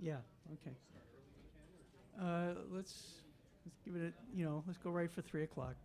Yeah, okay. Let's give it a, let's go right for 3 o'clock.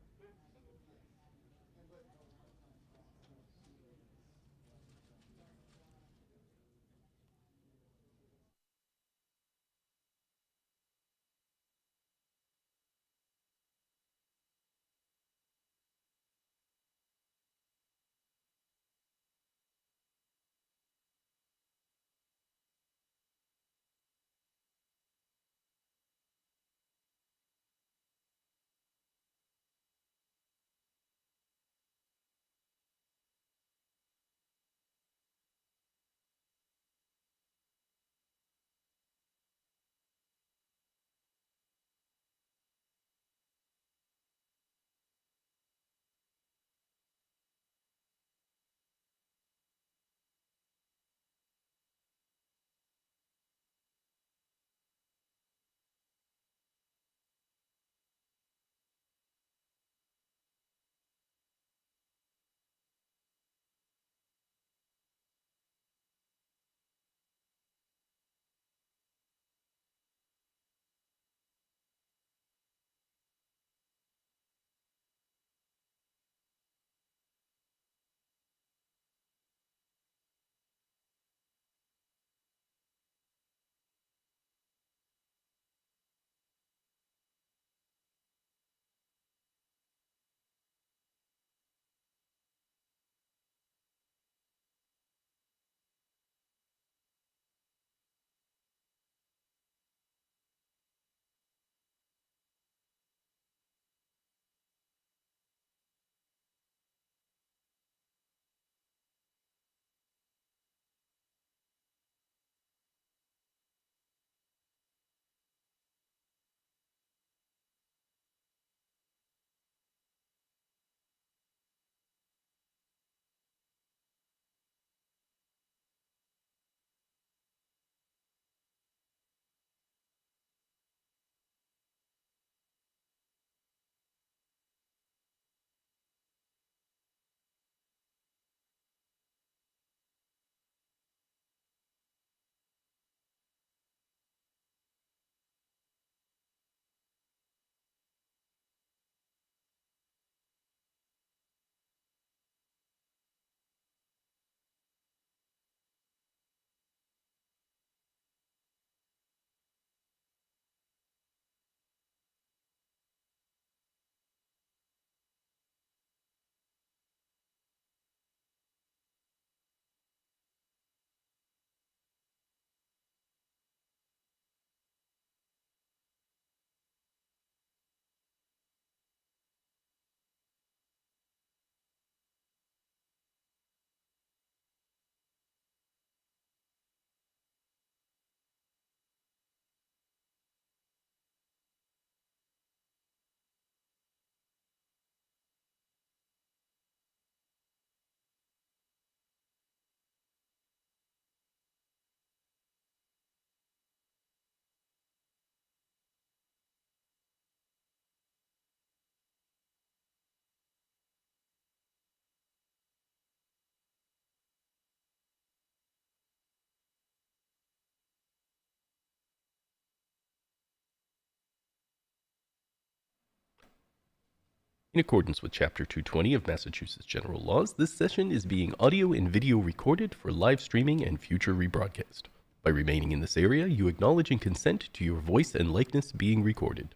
In accordance with Chapter 220 of Massachusetts General Laws, this session is being audio and video recorded for live streaming and future rebroadcast. By remaining in this area, you acknowledge and consent to your voice and likeness being recorded.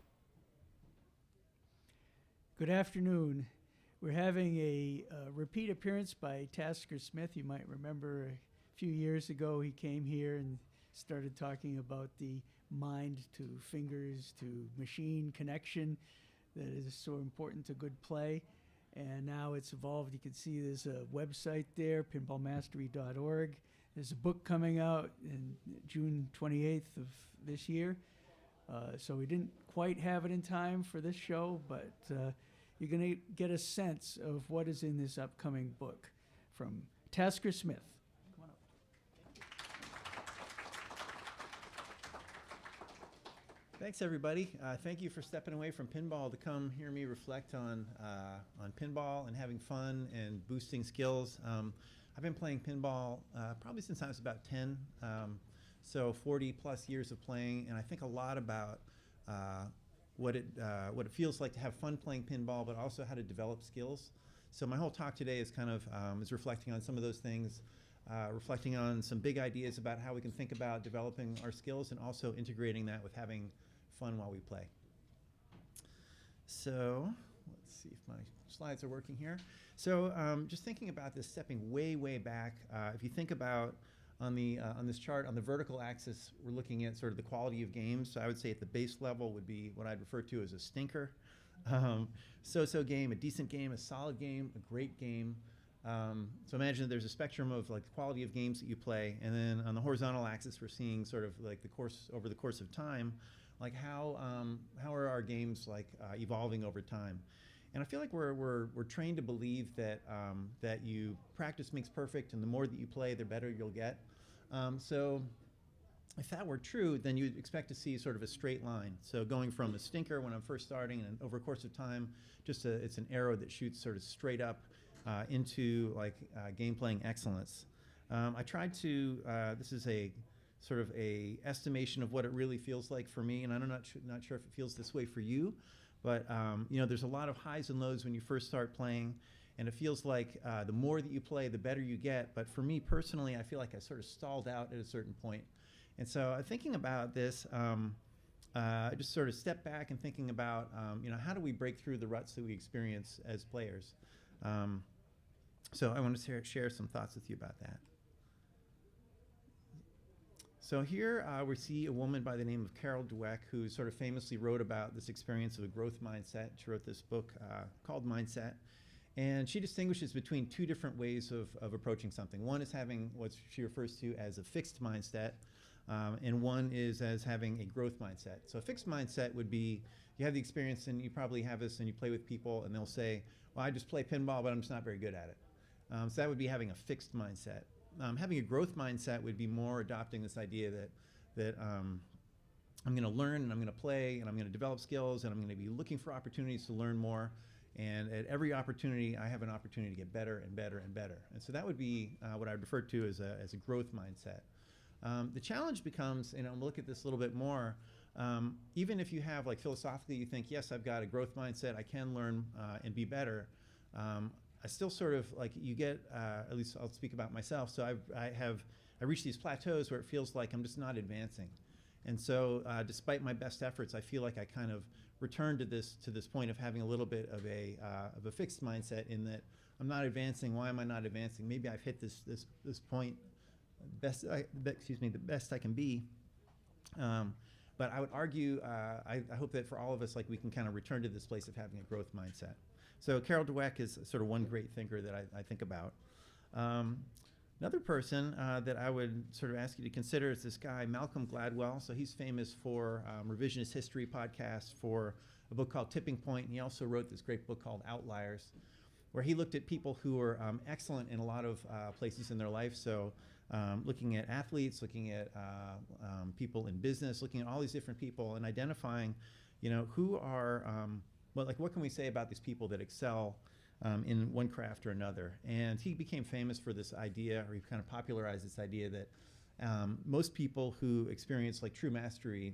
Good afternoon. We're having a repeat appearance by Tasker Smith. You might remember a few years ago he came here and started talking about the mind to fingers to machine connection that is so important to good play. And now it's evolved. You can see there's a website there, pinballmastery.org. There's a book coming out in June 28th of this year. So we didn't quite have it in time for this show, but you're going to get a sense of what is in this upcoming book from Tasker Smith. Come on up. Thanks, everybody. Thank you for stepping away from pinball to come hear me reflect on pinball and having fun and boosting skills. I've been playing pinball probably since I was about 10. So 40 plus years of playing, and I think a lot about what it feels like to have fun playing pinball, but also how to develop skills. So my whole talk today is kind of is reflecting on some of those things, reflecting on some big ideas about how we can think about developing our skills and also integrating that with having fun while we play. So let's see if my slides are working here. So just thinking about this, stepping way, way back, if you think about on this chart, on the vertical axis, we're looking at sort of the quality of games. So I would say at the base level would be what I'd refer to as a stinker. So-so game, a decent game, a solid game, a great game. So imagine there's a spectrum of like the quality of games that you play, and then on the horizontal axis we're seeing sort of like over the course of time, like how are our games like evolving over time. And I feel like we're trained to believe that that you practice makes perfect, and the more that you play, the better you'll get. So if that were true, then you'd expect to see sort of a straight line. So going from a stinker when I'm first starting, and over a course of time, it's an arrow that shoots sort of straight up into like game playing excellence. I tried to. This is a sort of a estimation of what it really feels like for me, and I'm not sure if it feels this way for you. But you know, there's a lot of highs and lows when you first start playing, and it feels like the more that you play, the better you get. But for me personally, I feel like I sort of stalled out at a certain point. And so thinking about this, I just sort of stepped back and thinking about, you know, how do we break through the ruts that we experience as players? So I want to share some thoughts with you about that. So here we see a woman by the name of Carol Dweck, who sort of famously wrote about this experience of a growth mindset. She wrote this book called Mindset. And she distinguishes between two different ways of approaching something. One is having what she refers to as a fixed mindset, and one is as having a growth mindset. So a fixed mindset would be, you have the experience, and you probably have this, and you play with people, and they'll say, well, I just play pinball, but I'm just not very good at it. So that would be having a fixed mindset. Having a growth mindset would be more adopting this idea that I'm going to learn, and I'm going to play, and I'm going to develop skills, and I'm going to be looking for opportunities to learn more. And at every opportunity, I have an opportunity to get better and better and better. And so that would be what I would refer to as a growth mindset. The challenge becomes, and we'll look at this a little bit more, even if you have, like, philosophically, you think, yes, I've got a growth mindset, I can learn and be better, I still sort of, like, you get, at least I'll speak about myself, so I reached these plateaus where it feels like I'm just not advancing. And so despite my best efforts, I feel like I kind of returned to this point of having a little bit of a fixed mindset, in that I'm not advancing. Why am I not advancing? Maybe I've hit this point the best I can be. But I would argue, I hope that for all of us, like, we can kind of return to this place of having a growth mindset. So Carol Dweck is sort of one great thinker that I think about. Another person that I would sort of ask you to consider is this guy, Malcolm Gladwell. So he's famous for revisionist history podcasts, for a book called Tipping Point, and he also wrote this great book called Outliers, where he looked at people who were excellent in a lot of places in their life. So looking at athletes, looking at people in business, looking at all these different people, and identifying, you know, who are, what can we say about these people that excel in one craft or another. And he became famous for this idea, or he kind of popularized this idea that most people who experience, like, true mastery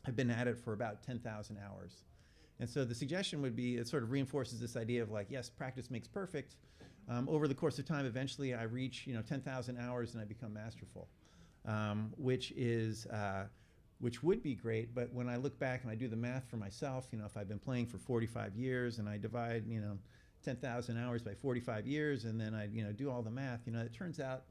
have been at it for about 10,000 hours. And so the suggestion would be, it sort of reinforces this idea of, like, yes, practice makes perfect. Over the course of time, eventually I reach, 10,000 hours and I become masterful, which would be great. But when I look back and I do the math for myself, if I've been playing for 45 years and I divide, 10,000 hours by 45 years, and then I, do all the math, it turns out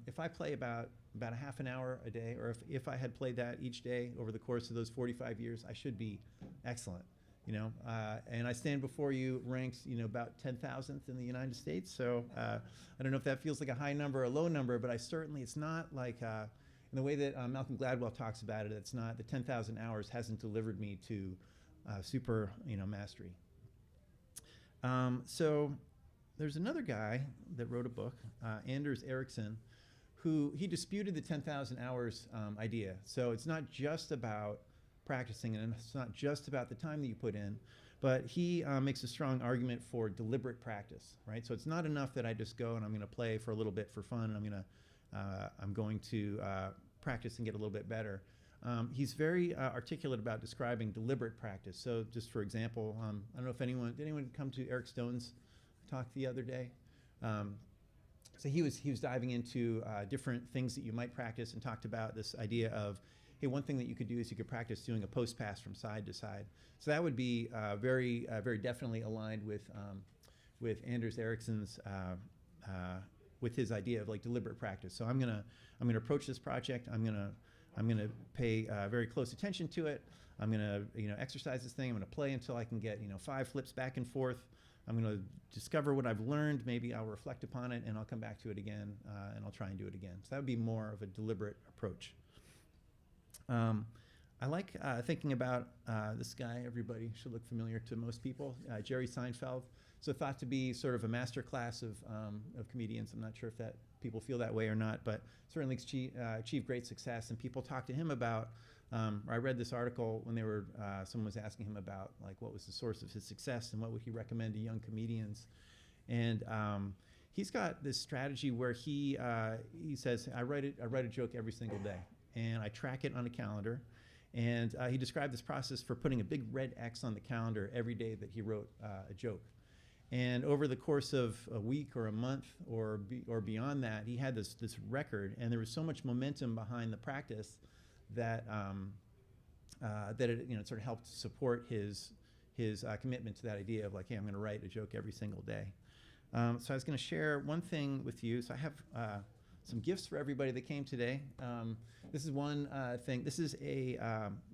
if I play about a half an hour a day, or if I had played that each day over the course of those 45 years, I should be excellent, and I stand before you ranked, about 10,000th in the United States. So I don't know if that feels like a high number or a low number, but it's not like, in the way that Malcolm Gladwell talks about it, it's not, the 10,000 hours hasn't delivered me to super, mastery. So there's another guy that wrote a book, Anders Ericsson, who he disputed the 10,000 hours idea. So it's not just about practicing, and it's not just about the time that you put in, but he makes a strong argument for deliberate practice, right? So it's not enough that I just go and I'm going to play for a little bit for fun, and I'm going to practice and get a little bit better. He's very articulate about describing deliberate practice. So just for example, I don't know if did anyone come to Eric Stone's talk the other day? So he was diving into different things that you might practice and talked about this idea of, hey, one thing that you could do is you could practice doing a post pass from side to side. So that would be very definitely aligned with Anders Ericsson's with his idea of like deliberate practice. So I'm gonna approach this project. I'm gonna pay very close attention to it. I'm gonna exercise this thing. I'm gonna play until I can get 5 flips back and forth. I'm going to discover what I've learned. Maybe I'll reflect upon it, and I'll come back to it again, and I'll try and do it again. So that would be more of a deliberate approach. I like thinking about this guy. Everybody should look familiar to most people, Jerry Seinfeld. So thought to be sort of a master class of comedians. I'm not sure if that people feel that way or not, but certainly achieved great success. And people talk to him about. I read this article when they were someone was asking him about like what was the source of his success and what would he recommend to young comedians, and he's got this strategy where he says I write a joke every single day and I track it on a calendar, and he described this process for putting a big red X on the calendar every day that he wrote a joke. And over the course of a week or a month or beyond that, he had this record, and there was so much momentum behind the practice that that it sort of helped support his commitment to that idea of like, hey, I'm going to write a joke every single day. So I was going to share one thing with you. So I have some gifts for everybody that came today. This is one thing. This is a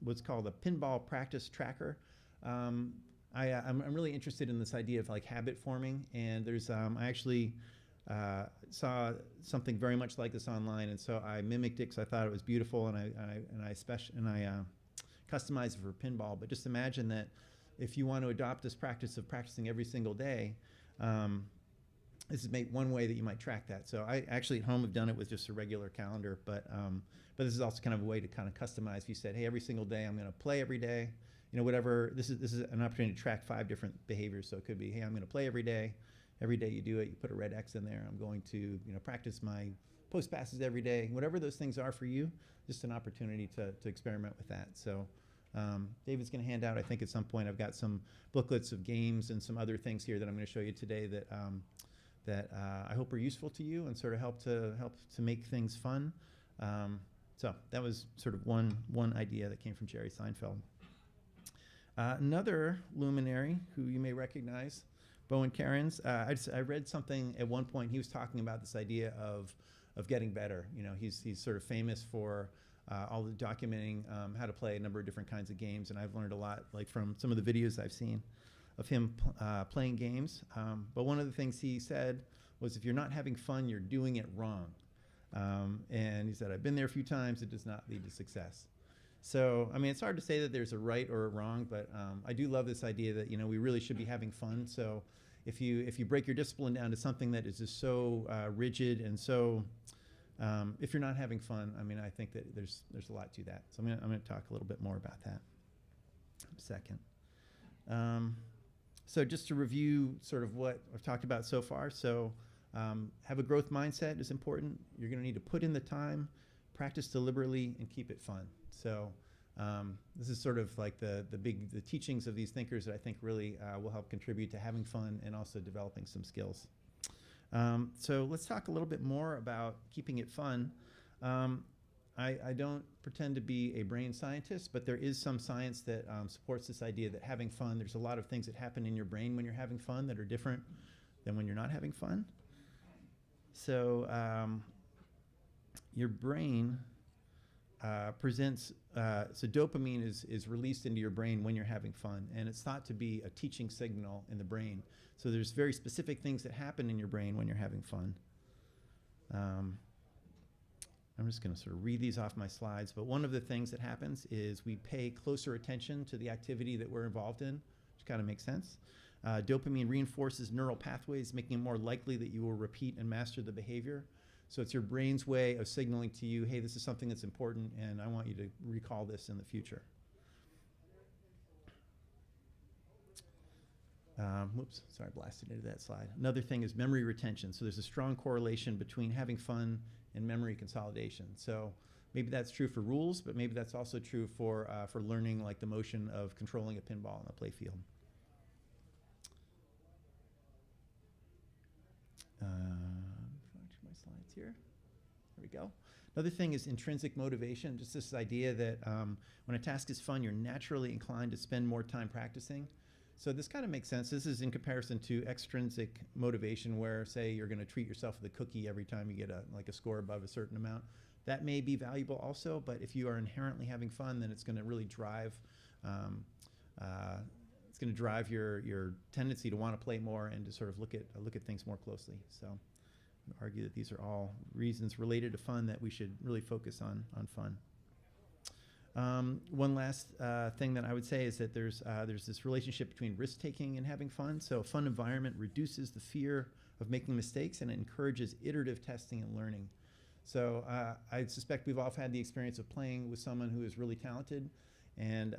what's called a pinball practice tracker. I'm really interested in this idea of like habit forming, and there's I actually saw something very much like this online, and so I mimicked it because I thought it was beautiful, and I customized it for pinball. But just imagine that if you want to adopt this practice of practicing every single day, this is one way that you might track that. So I actually at home have done it with just a regular calendar, but this is also kind of a way to kind of customize. If you said, hey, every single day I'm going to play every day, whatever. This is an opportunity to track 5 different behaviors. So it could be, hey, I'm going to play every day. Every day you do it, you put a red X in there. I'm going to practice my post passes every day. Whatever those things are for you, just an opportunity to experiment with that. So David's going to hand out, I think at some point, I've got some booklets of games and some other things here that I'm going to show you today that I hope are useful to you and sort of help to make things fun. So that was sort of one idea that came from Jerry Seinfeld. Another luminary who you may recognize, Bowen Kerins. I read something at one point. He was talking about this idea of getting better. He's sort of famous for all the documenting how to play a number of different kinds of games, and I've learned a lot, like from some of the videos I've seen of him playing games. But one of the things he said was, if you're not having fun, you're doing it wrong. And he said, I've been there a few times. It does not lead to success. So, I mean, it's hard to say that there's a right or a wrong, but I do love this idea that, we really should be having fun. So if you break your discipline down to something that is just so rigid and so, if you're not having fun, I mean, I think that there's a lot to that. So I'm going to talk a little bit more about that in a second. So just to review sort of what I've talked about so far. So have a growth mindset is important. You're going to need to put in the time, practice deliberately, and keep it fun. So this is sort of like the teachings of these thinkers that I think really will help contribute to having fun and also developing some skills. So let's talk a little bit more about keeping it fun. I don't pretend to be a brain scientist, but there is some science that supports this idea that having fun, there's a lot of things that happen in your brain when you're having fun that are different than when you're not having fun. So your brain presents, so dopamine is released into your brain when you're having fun, and it's thought to be a teaching signal in the brain. So there's very specific things that happen in your brain when you're having fun. I'm just going to sort of read these off my slides, but one of the things that happens is we pay closer attention to the activity that we're involved in, which kind of makes sense. Dopamine reinforces neural pathways, making it more likely that you will repeat and master the behavior. So it's your brain's way of signaling to you, hey, this is something that's important, and I want you to recall this in the future. Whoops, sorry, I blasted into that slide. Another thing is memory retention. So there's a strong correlation between having fun and memory consolidation. So Maybe that's true for rules, but maybe that's also true for learning like the motion of controlling a pinball on the play field. My slides here. There we go. Another thing is intrinsic motivation, just this idea that when a task is fun, you're naturally inclined to spend more time practicing. So this kind of makes sense. This is in comparison to extrinsic motivation where, say, you're going to treat yourself with a cookie every time you get a score above a certain amount. That may be valuable also, but if you are inherently having fun, then it's going to really drive your tendency to want to play more and to sort of look at things more closely. So I would argue that these are all reasons related to fun that we should really focus on fun. One last thing that I would say is that there's this relationship between risk-taking and having fun. So a fun environment reduces the fear of making mistakes and it encourages iterative testing and learning. So I suspect we've all had the experience of playing with someone who is really talented. And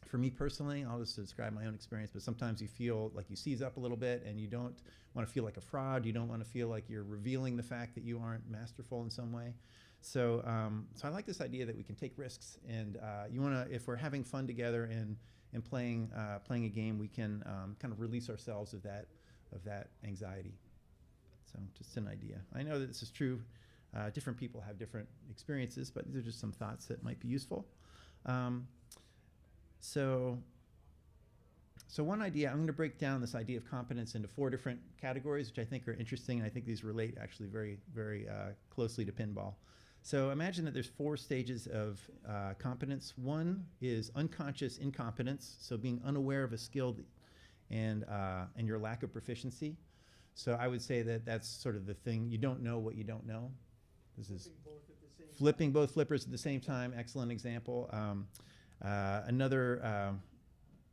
for me personally, I'll just describe my own experience, but sometimes you feel like you seize up a little bit and you don't want to feel like a fraud. You don't want to feel like you're revealing the fact that you aren't masterful in some way. So I like this idea that we can take risks, and if we're having fun together and playing a game, we can kind of release ourselves of that anxiety. So just an idea. I know that this is true. Different people have different experiences, but these are just some thoughts that might be useful. So one idea, I'm going to break down this idea of competence into 4 different categories, which I think are interesting, and I think these relate actually very, very closely to pinball. So imagine that there's 4 stages of competence. One is unconscious incompetence, so being unaware of a skill and your lack of proficiency. So I would say that that's sort of the thing. You don't know what you don't know. This is flipping both flippers at the same time. Excellent example. Another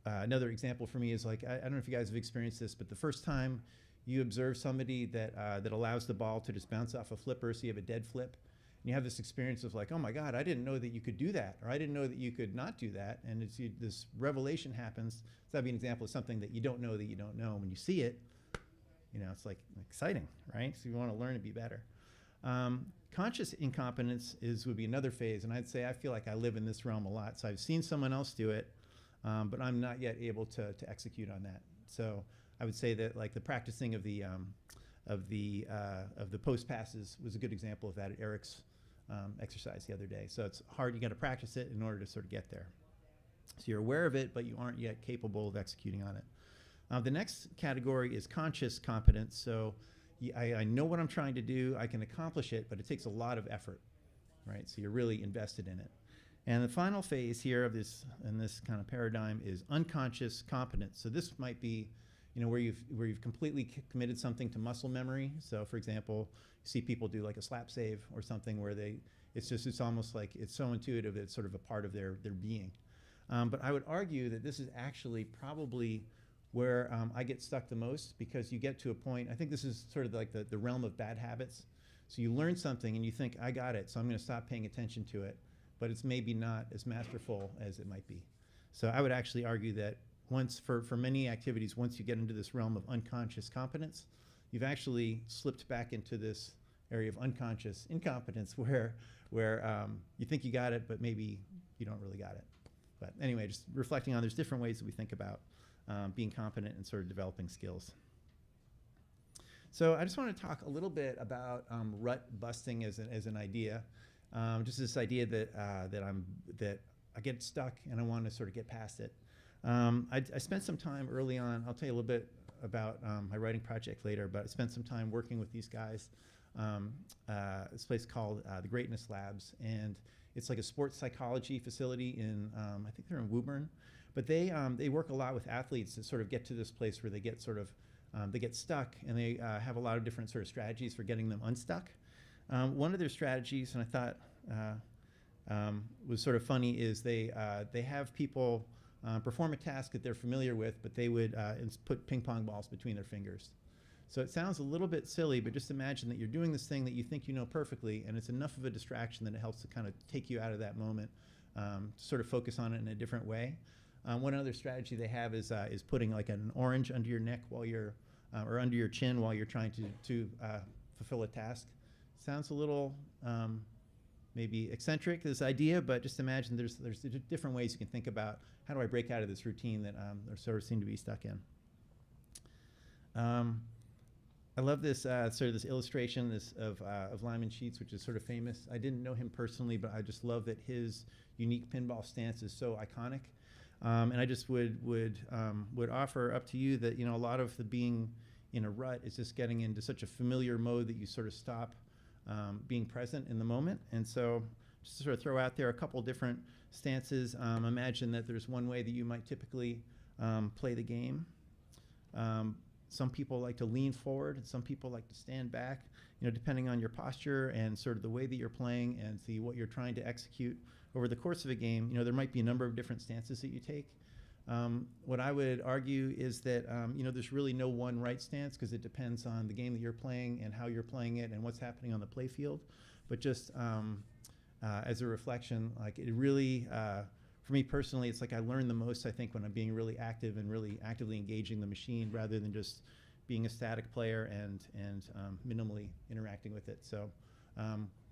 example for me is like, I don't know if you guys have experienced this, but the first time you observe somebody that allows the ball to just bounce off a flipper, so you have a dead flip, and you have this experience of like, oh my God, I didn't know that you could do that, or I didn't know that you could not do that, and this revelation happens. So that'd be an example of something that you don't know that you don't know. When you see it, it's like exciting, right? So you want to learn to be better. Conscious incompetence would be another phase, and I'd say I feel like I live in this realm a lot. So I've seen someone else do it, but I'm not yet able to execute on that. So I would say that like the practicing of the post passes was a good example of that at Eric's exercise the other day. So it's hard. You got to practice it in order to sort of get there. So you're aware of it, but you aren't yet capable of executing on it. The next category is conscious competence. So I know what I'm trying to do. I can accomplish it, but it takes a lot of effort, right? So you're really invested in it. And the final phase here of this kind of paradigm is unconscious competence. So this might be, where you've completely committed something to muscle memory. So for example, you see people do like a slap save or something where it's almost like it's so intuitive that it's sort of a part of their being. But I would argue that this is actually probably where I get stuck the most, because you get to a point, I think this is sort of like the realm of bad habits. So you learn something and you think, I got it, so I'm going to stop paying attention to it, but it's maybe not as masterful as it might be. So I would actually argue that for many activities, once you get into this realm of unconscious competence, you've actually slipped back into this area of unconscious incompetence where you think you got it, but maybe you don't really got it. But anyway, just reflecting on, there's different ways that we think about being competent and sort of developing skills. So I just want to talk a little bit about rut busting as an idea. Just this idea that I get stuck and I want to sort of get past it. I spent some time early on. I'll tell you a little bit about my writing project later, but I spent some time working with these guys. This place called the Greatness Labs, and it's like a sports psychology facility in I think they're in Woburn. But they work a lot with athletes to sort of get to this place where they get they get stuck, and they have a lot of different sort of strategies for getting them unstuck. One of their strategies, and I thought was sort of funny, is they have people perform a task that they're familiar with, but they would put ping pong balls between their fingers. So it sounds a little bit silly, but just imagine that you're doing this thing that you think you know perfectly, and it's enough of a distraction that it helps to kind of take you out of that moment, to sort of focus on it in a different way. One other strategy they have is putting like an orange under your neck while you're, or under your chin while you're trying to fulfill a task. Sounds a little maybe eccentric, this idea, but just imagine there's different ways you can think about how do I break out of this routine that I sort of seem to be stuck in. I love this sort of this illustration of Lyman Sheets, which is sort of famous. I didn't know him personally, but I just love that his unique pinball stance is so iconic. And I just would offer up to you that, you know, a lot of the being in a rut is just getting into such a familiar mode that you sort of stop being present in the moment. And so just to sort of throw out there a couple different stances. Imagine that there's one way that you might typically play the game. Some people like to lean forward, and some people like to stand back, you know, depending on your posture and sort of the way that you're playing and see what you're trying to execute over the course of a game. You know, there might be a number of different stances that you take. What I would argue is that, you know, there's really no one right stance because it depends on the game that you're playing and how you're playing it and what's happening on the play field. But just as a reflection, like it really, for me personally, it's like I learn the most, I think, when I'm being really active and really actively engaging the machine rather than just being a static player and minimally interacting with it. So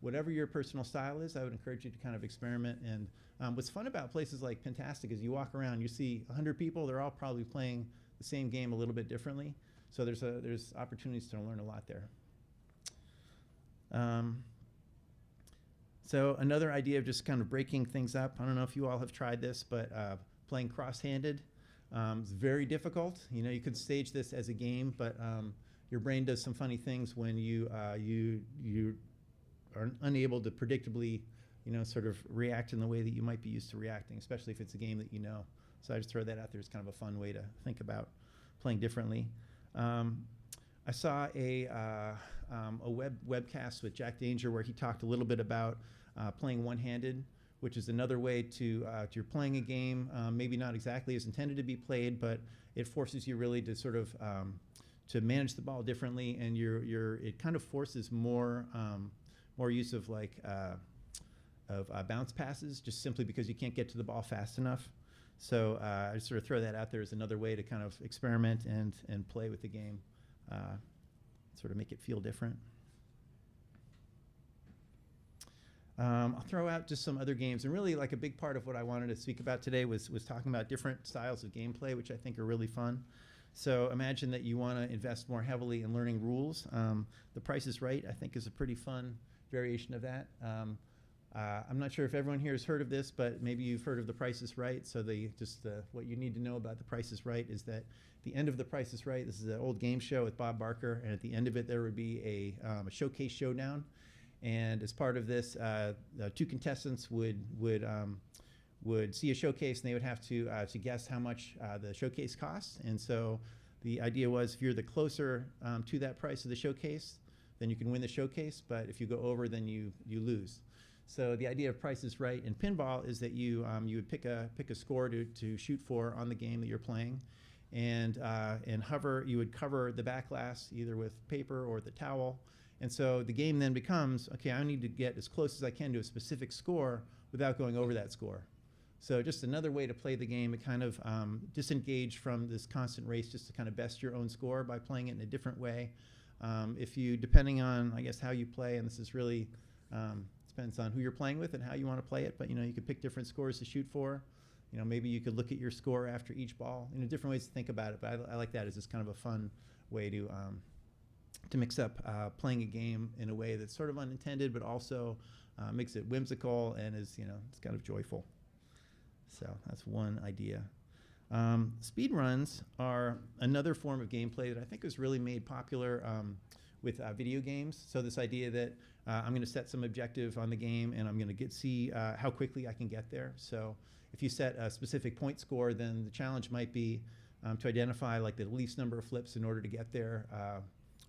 whatever your personal style is, I would encourage you to kind of experiment. And what's fun about places like Pintastic is you walk around, you see 100 people, they're all probably playing the same game a little bit differently. So there's opportunities to learn a lot there. So another idea of just kind of breaking things up. I don't know if you all have tried this, but playing cross-handed is very difficult. You know, you could stage this as a game, but your brain does some funny things when you are unable to predictably, you know, sort of react in the way that you might be used to reacting, especially if it's a game that you know. So I just throw that out there as kind of a fun way to think about playing differently. I saw a webcast with Jack Danger where he talked a little bit about playing one-handed, which is another way to you're playing a game, maybe not exactly as intended to be played, but it forces you really to sort of to manage the ball differently, and it kind of forces more use of like bounce passes, just simply because you can't get to the ball fast enough. So I just sort of throw that out there as another way to kind of experiment and play with the game, sort of make it feel different. I'll throw out just some other games, and really like a big part of what I wanted to speak about today was talking about different styles of gameplay, which I think are really fun. So imagine that you want to invest more heavily in learning rules. The Price is Right, I think, is a pretty fun variation of that. I'm not sure if everyone here has heard of this, but maybe you've heard of The Price is Right. So what you need to know about The Price is Right is that the end of The Price is Right, this is an old game show with Bob Barker, and at the end of it there would be a showcase showdown. And as part of this, two contestants would see a showcase, and they would have to guess how much the showcase costs. And so the idea was, if you're the closer to that price of the showcase, then you can win the showcase. But if you go over, then you lose. So the idea of Price is Right in pinball is that you would pick a score to shoot for on the game that you're playing, and you would cover the back glass either with paper or the towel. And so the game then becomes, okay, I need to get as close as I can to a specific score without going over that score. So just another way to play the game, to kind of disengage from this constant race, just to kind of best your own score by playing it in a different way. Depending on, I guess, how you play, and this is really, depends on who you're playing with and how you want to play it, but, you know, you could pick different scores to shoot for. You know, maybe you could look at your score after each ball. You know, different ways to think about it, but I like that as just kind of a fun way to mix up playing a game in a way that's sort of unintended, but also makes it whimsical and is, you know, it's kind of joyful. So that's one idea. Speed runs are another form of gameplay that I think was really made popular with video games. So this idea that I'm going to set some objective on the game, and I'm going to see how quickly I can get there. So if you set a specific point score, then the challenge might be to identify like the least number of flips in order to get there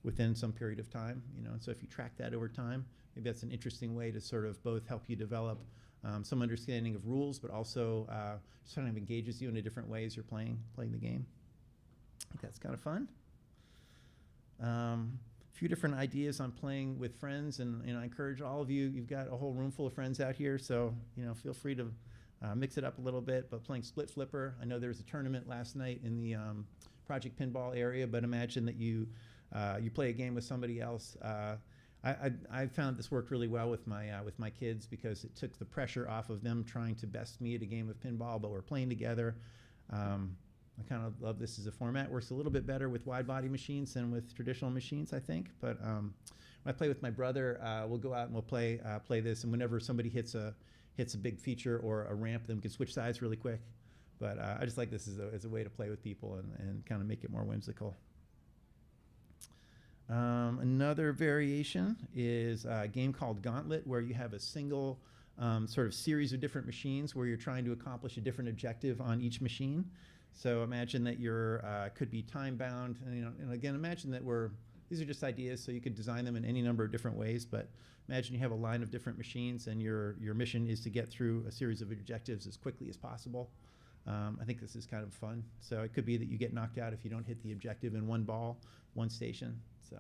within some period of time. You know, and so if you track that over time, maybe that's an interesting way to sort of both help you develop some understanding of rules, but also just kind of engages you in a different way as you're playing the game. I think that's kind of fun. A few different ideas on playing with friends, and, you know, I encourage all of you. You've got a whole room full of friends out here, so, you know, feel free to mix it up a little bit. But playing split flipper, I know there was a tournament last night in the Project Pinball area, but imagine that you play a game with somebody else. I found this worked really well with my kids because it took the pressure off of them trying to best me at a game of pinball, but we're playing together. I kind of love this as a format. Works a little bit better with wide body machines than with traditional machines, I think. But when I play with my brother, we'll go out and we'll play this. And whenever somebody hits a big feature or a ramp, then we can switch sides really quick. But I just like this as a way to play with people and kind of make it more whimsical. Another variation is a game called Gauntlet, where you have a single sort of series of different machines where you're trying to accomplish a different objective on each machine. So imagine that you're could be time bound, and again, imagine that these are just ideas, so you could design them in any number of different ways. But imagine you have a line of different machines, and your mission is to get through a series of objectives as quickly as possible. I think this is kind of fun. So it could be that you get knocked out if you don't hit the objective in one ball, one station. So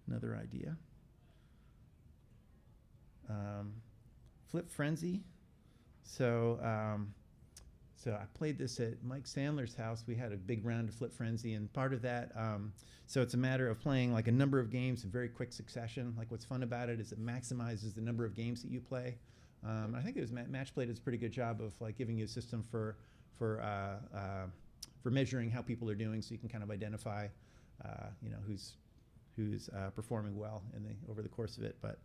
another idea. Flip Frenzy. So I played this at Mike Sandler's house. We had a big round of Flip Frenzy, and part of that, so it's a matter of playing like a number of games in very quick succession. Like what's fun about it is it maximizes the number of games that you play. I think it was Matchplay does a pretty good job of like giving you a system for measuring how people are doing, so you can kind of identify, who's performing well over the course of it. But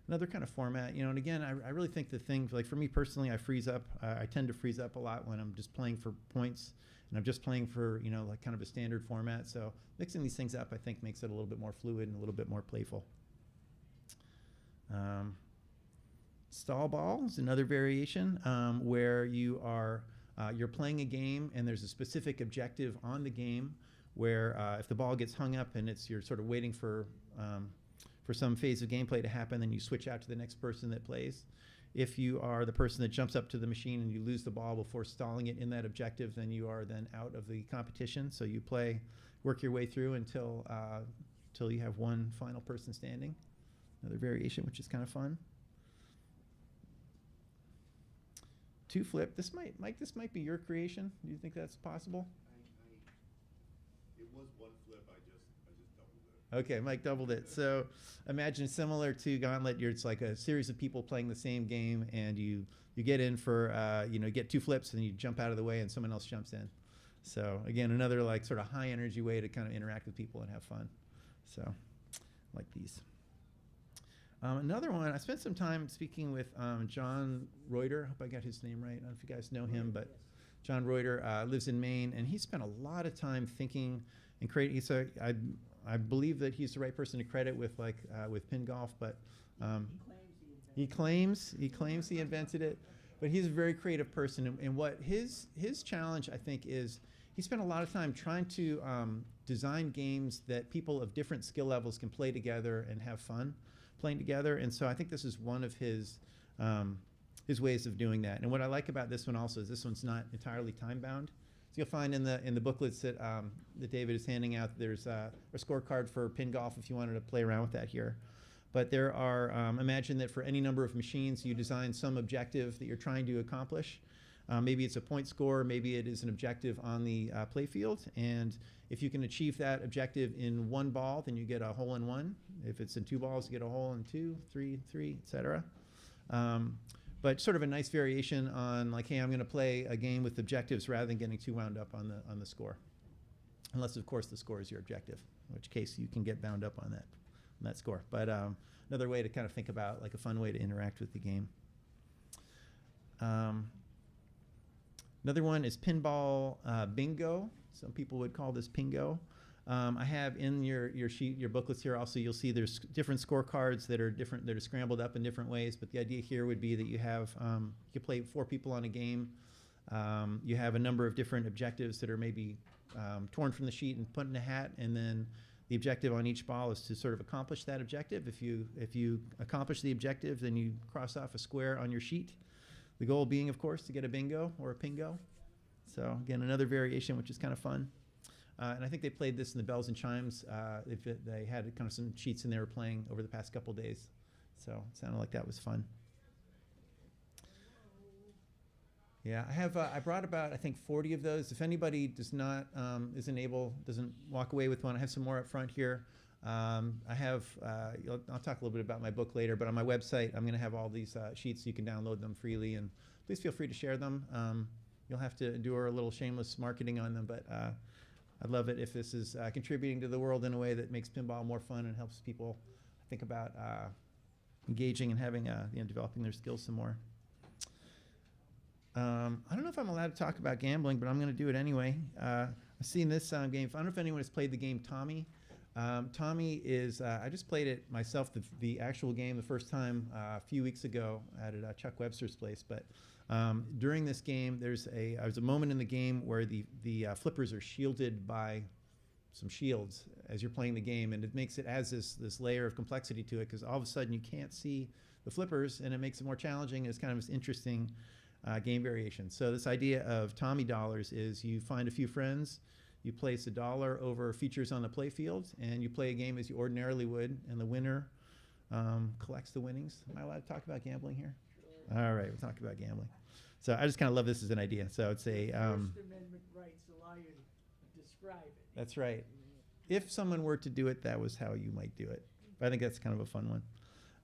another kind of format, and again, I really think the thing, like for me personally, I freeze up. I tend to freeze up a lot when I'm just playing for points, and I'm just playing for, like kind of a standard format. So mixing these things up, I think, makes it a little bit more fluid and a little bit more playful. Stall ball is another variation where you're playing a game and there's a specific objective on the game where if the ball gets hung up and you're sort of waiting for some phase of gameplay to happen, then you switch out to the next person that plays. If you are the person that jumps up to the machine and you lose the ball before stalling it in that objective, then you are then out of the competition. So you work your way through until you have one final person standing. Another variation, which is kind of fun. Two flip. Mike, this might be your creation. Do you think that's possible? It was one flip. I just doubled it. Okay, Mike doubled it. So imagine similar to Gauntlet, it's like a series of people playing the same game, and you get in for get two flips, and you jump out of the way, and someone else jumps in. So again, another like sort of high energy way to kind of interact with people and have fun. So like these. Another one, I spent some time speaking with John Reuter. I hope I got his name right. I don't know if you guys know him, but John Reuter lives in Maine, and he spent a lot of time thinking and creating. I believe that he's the right person to credit with pin golf, but he claims he invented it. But he's a very creative person, and what his challenge, I think, is he spent a lot of time trying to design games that people of different skill levels can play together and have fun playing together. And so I think this is one of his ways of doing that. And what I like about this one also is this one's not entirely time bound. So you'll find in the booklets that David is handing out, there's a scorecard for pin golf if you wanted to play around with that here. But there are, imagine that for any number of machines, you design some objective that you're trying to accomplish. Maybe it's a point score, maybe it is an objective on the play field. And if you can achieve that objective in one ball, then you get a hole in one. If it's in two balls, you get a hole in two, three, etc. But sort of a nice variation on like, hey, I'm going to play a game with objectives rather than getting too wound up on the score. Unless, of course, the score is your objective, in which case you can get bound up on that score. But another way to kind of think about like a fun way to interact with the game. Another one is pinball bingo. Some people would call this pingo. I have in your sheet, your booklets here also, you'll see there's different scorecards that are scrambled up in different ways. But the idea here would be that you have, you play 4 people on a game. You have a number of different objectives that are maybe torn from the sheet and put in a hat, and then the objective on each ball is to sort of accomplish that objective. If you accomplish the objective, then you cross off a square on your sheet. The goal being, of course, to get a bingo or a pingo. So again, another variation, which is kind of fun. And I think they played this in the Bells and Chimes. They had kind of some sheets in they were playing over the past couple days. So it sounded like that was fun. Yeah, I brought about, I think, 40 of those. If anybody doesn't walk away with one, I have some more up front here. I have, I'll talk a little bit about my book later, but on my website, I'm going to have all these sheets so you can download them freely, and please feel free to share them. You'll have to endure a little shameless marketing on them, but I'd love it if this is contributing to the world in a way that makes pinball more fun and helps people think about engaging and having, developing their skills some more. I don't know if I'm allowed to talk about gambling, but I'm going to do it anyway. I've seen this game. I don't know if anyone has played the game Tommy. Tommy is, I just played it myself, the actual game, the first time a few weeks ago at Chuck Webster's place. But during this game, there's a moment in the game where the flippers are shielded by some shields as you're playing the game, and it adds this layer of complexity to it, because all of a sudden you can't see the flippers, and it makes it more challenging. It's kind of this interesting game variation. So this idea of Tommy dollars is you find a few friends, you place $1 over features on the play field, and you play a game as you ordinarily would, and the winner collects the winnings. Am I allowed to talk about gambling here? Sure. All right, we'll talk about gambling. So I just kind of love this as an idea. So it's a... First Amendment rights allow you to describe it. That's right. If someone were to do it, that was how you might do it. But I think that's kind of a fun one.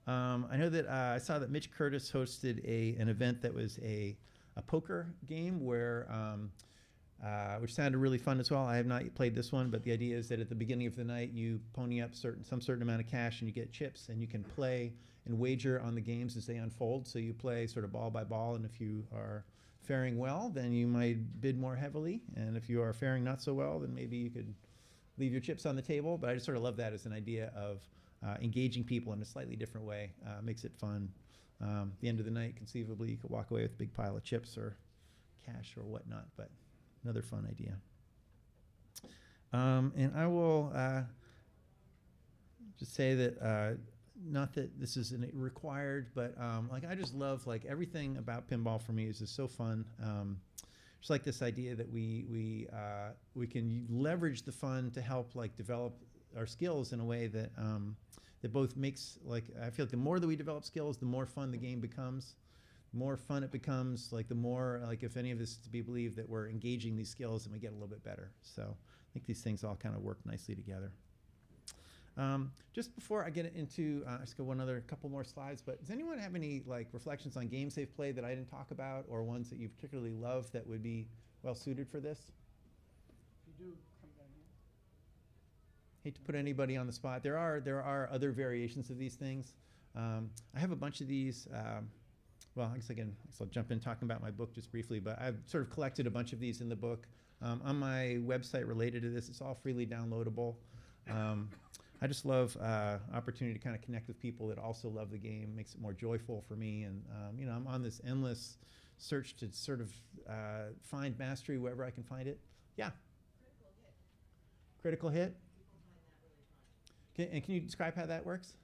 I know that I saw that Mitch Curtis hosted an event that was a poker game where... which sounded really fun as well. I have not played this one, but the idea is that at the beginning of the night, you pony up some certain amount of cash, and you get chips, and you can play and wager on the games as they unfold. So you play sort of ball by ball, and if you are faring well, then you might bid more heavily, and if you are faring not so well, then maybe you could leave your chips on the table. But I just sort of love that as an idea of engaging people in a slightly different way. Makes it fun. At the end of the night, conceivably, you could walk away with a big pile of chips or cash or whatnot, but another fun idea. And I will just say that, not that this is required, but I just love everything about pinball for me is just so fun. Just like this idea that we can leverage the fun to help develop our skills in a way that that both makes I feel like the more that we develop skills, the more fun the game becomes. More fun it becomes, the more, if any of this is to be believed, that we're engaging these skills and we get a little bit better. So I think these things all kind of work nicely together. Just before I get into, just go couple more slides, but does anyone have any reflections on games they've played that I didn't talk about, or ones that you particularly love that would be well suited for this? If you do, come down here. Hate to put anybody on the spot. There are other variations of these things. I have a bunch of these. Well, I guess I'll jump in talking about my book just briefly, but I've sort of collected a bunch of these in the book. On my website related to this, it's all freely downloadable. I just love opportunity to kind of connect with people that also love the game, makes it more joyful for me. And, I'm on this endless search to sort of find mastery wherever I can find it. Yeah? Critical hit. Critical hit? People find that really fun. And can you describe how that works?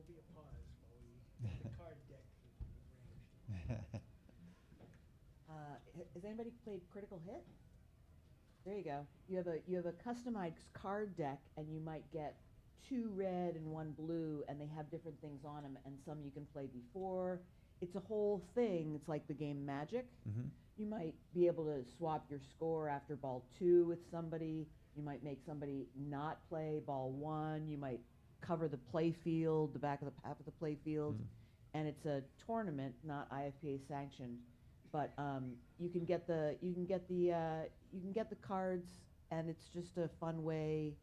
Be a pause while we get the card deck arranged. Has anybody played Critical Hit? There you go. You have a customized card deck, and you might get 2 red and 1 blue, and they have different things on them, and some you can play before. It's a whole thing. It's like the game Magic. Mm-hmm. You might be able to swap your score after ball 2 with somebody. You might make somebody not play ball 1. You might cover the play field, the back of the half of the play field, and it's a tournament, not IFPA sanctioned. But you can get the cards, and it's just a fun way.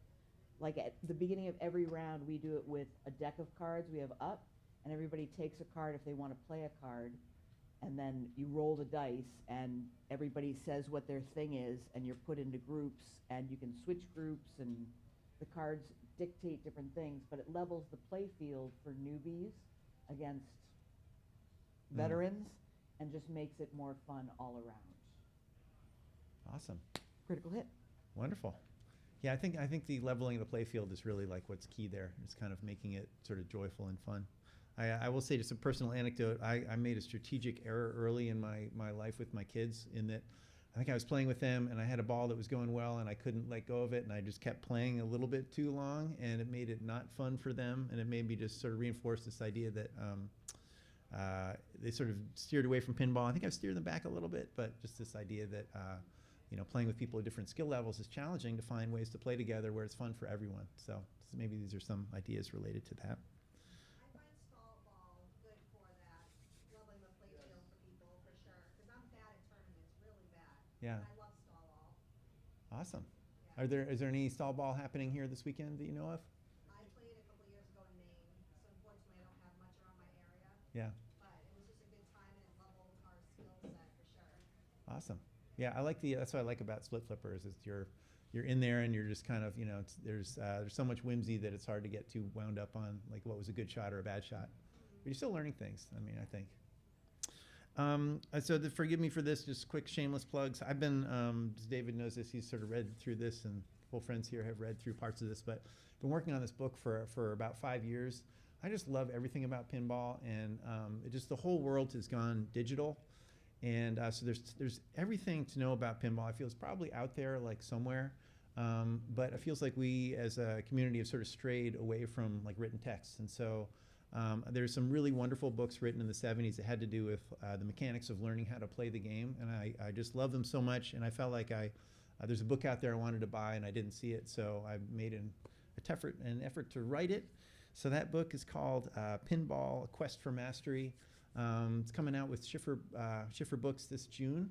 At the beginning of every round, we do it with a deck of cards we have up, and everybody takes a card if they want to play a card, and then you roll the dice, and everybody says what their thing is, and you're put into groups, and you can switch groups, and the cards dictate different things, but it levels the play field for newbies against veterans, and just makes it more fun all around. Awesome. Critical Hit. Wonderful. Yeah, I think the leveling of the play field is really what's key there. It's kind of making it sort of joyful and fun. I will say just a personal anecdote. I made a strategic error early in my life with my kids, in that I think I was playing with them, and I had a ball that was going well, and I couldn't let go of it, and I just kept playing a little bit too long, and it made it not fun for them, and it made me just sort of reinforce this idea that they sort of steered away from pinball. I think I've steered them back a little bit, but just this idea that playing with people at different skill levels is challenging to find ways to play together where it's fun for everyone. So maybe these are some ideas related to that. I find stall ball good for that, leveling the play field for people for sure. Because I'm bad at tournaments, really bad. Yeah. I love stall ball. Awesome. Yeah. Is there any stall ball happening here this weekend that you know of? I played a couple years ago in Maine, so unfortunately I don't have much around my area. Yeah. But it was just a good time and it leveled our skill set for sure. Awesome. Yeah, that's what I like about split flippers is you're in there and you're just kind of there's so much whimsy that it's hard to get too wound up on like what was a good shot or a bad shot. But you're still learning things. I mean, I think. So forgive me for this, just quick shameless plugs. I've been, as David knows this, he's sort of read through this, and full friends here have read through parts of this, but been working on this book for about 5 years. I just love everything about pinball, and the whole world has gone digital. And so there's everything to know about pinball. I feel it's probably out there like somewhere, but it feels like we as a community have sort of strayed away from like written texts. And so there's some really wonderful books written in the 70s that had to do with the mechanics of learning how to play the game. And I just love them so much. And I felt like there's a book out there I wanted to buy and I didn't see it. So I made an effort to write it. So that book is called Pinball: A Quest for Mastery. It's coming out with Schiffer Books this June.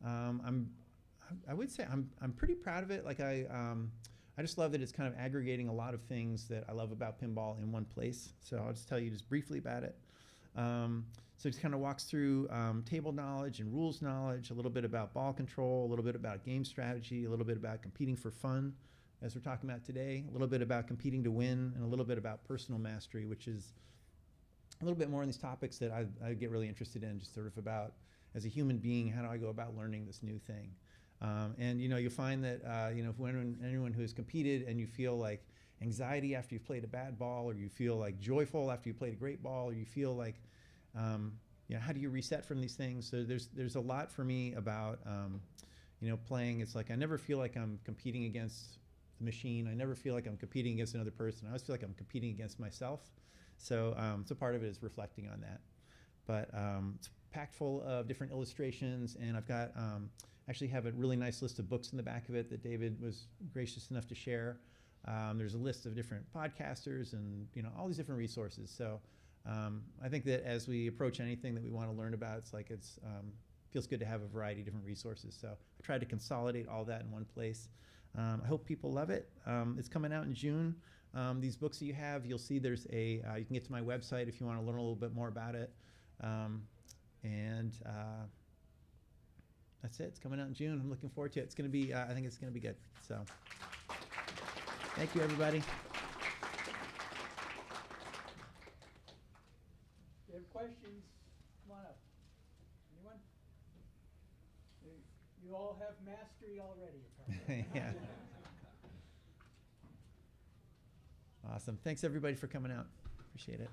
I would say I'm pretty proud of it. Like I just love that it's kind of aggregating a lot of things that I love about pinball in one place. So I'll just tell you just briefly about it. So it just kind of walks through table knowledge and rules knowledge, a little bit about ball control, a little bit about game strategy, a little bit about competing for fun, as we're talking about today, a little bit about competing to win, and a little bit about personal mastery, which is a little bit more on these topics that I get really interested in, just sort of about, as a human being, how do I go about learning this new thing? And you'll find that anyone who has competed and you feel like anxiety after you've played a bad ball, or you feel like joyful after you played a great ball, or you feel like, how do you reset from these things? So there's a lot for me about, playing. It's like I never feel like I'm competing against the machine. I never feel like I'm competing against another person. I always feel like I'm competing against myself. So part of it is reflecting on that. But it's packed full of different illustrations, and I've got actually have a really nice list of books in the back of it that David was gracious enough to share. There's a list of different podcasters and all these different resources. So I think that as we approach anything that we want to learn about, it's like feels good to have a variety of different resources. So I tried to consolidate all that in one place. I hope people love it. It's coming out in June. These books that you have, you'll see there's you can get to my website if you want to learn a little bit more about it. That's it. It's coming out in June. I'm looking forward to it. It's going to be, I think it's going to be good. So thank you, everybody. If you have questions, come on up. Anyone? You all have mastery already, apparently. Yeah. Awesome. Thanks, everybody, for coming out. Appreciate it.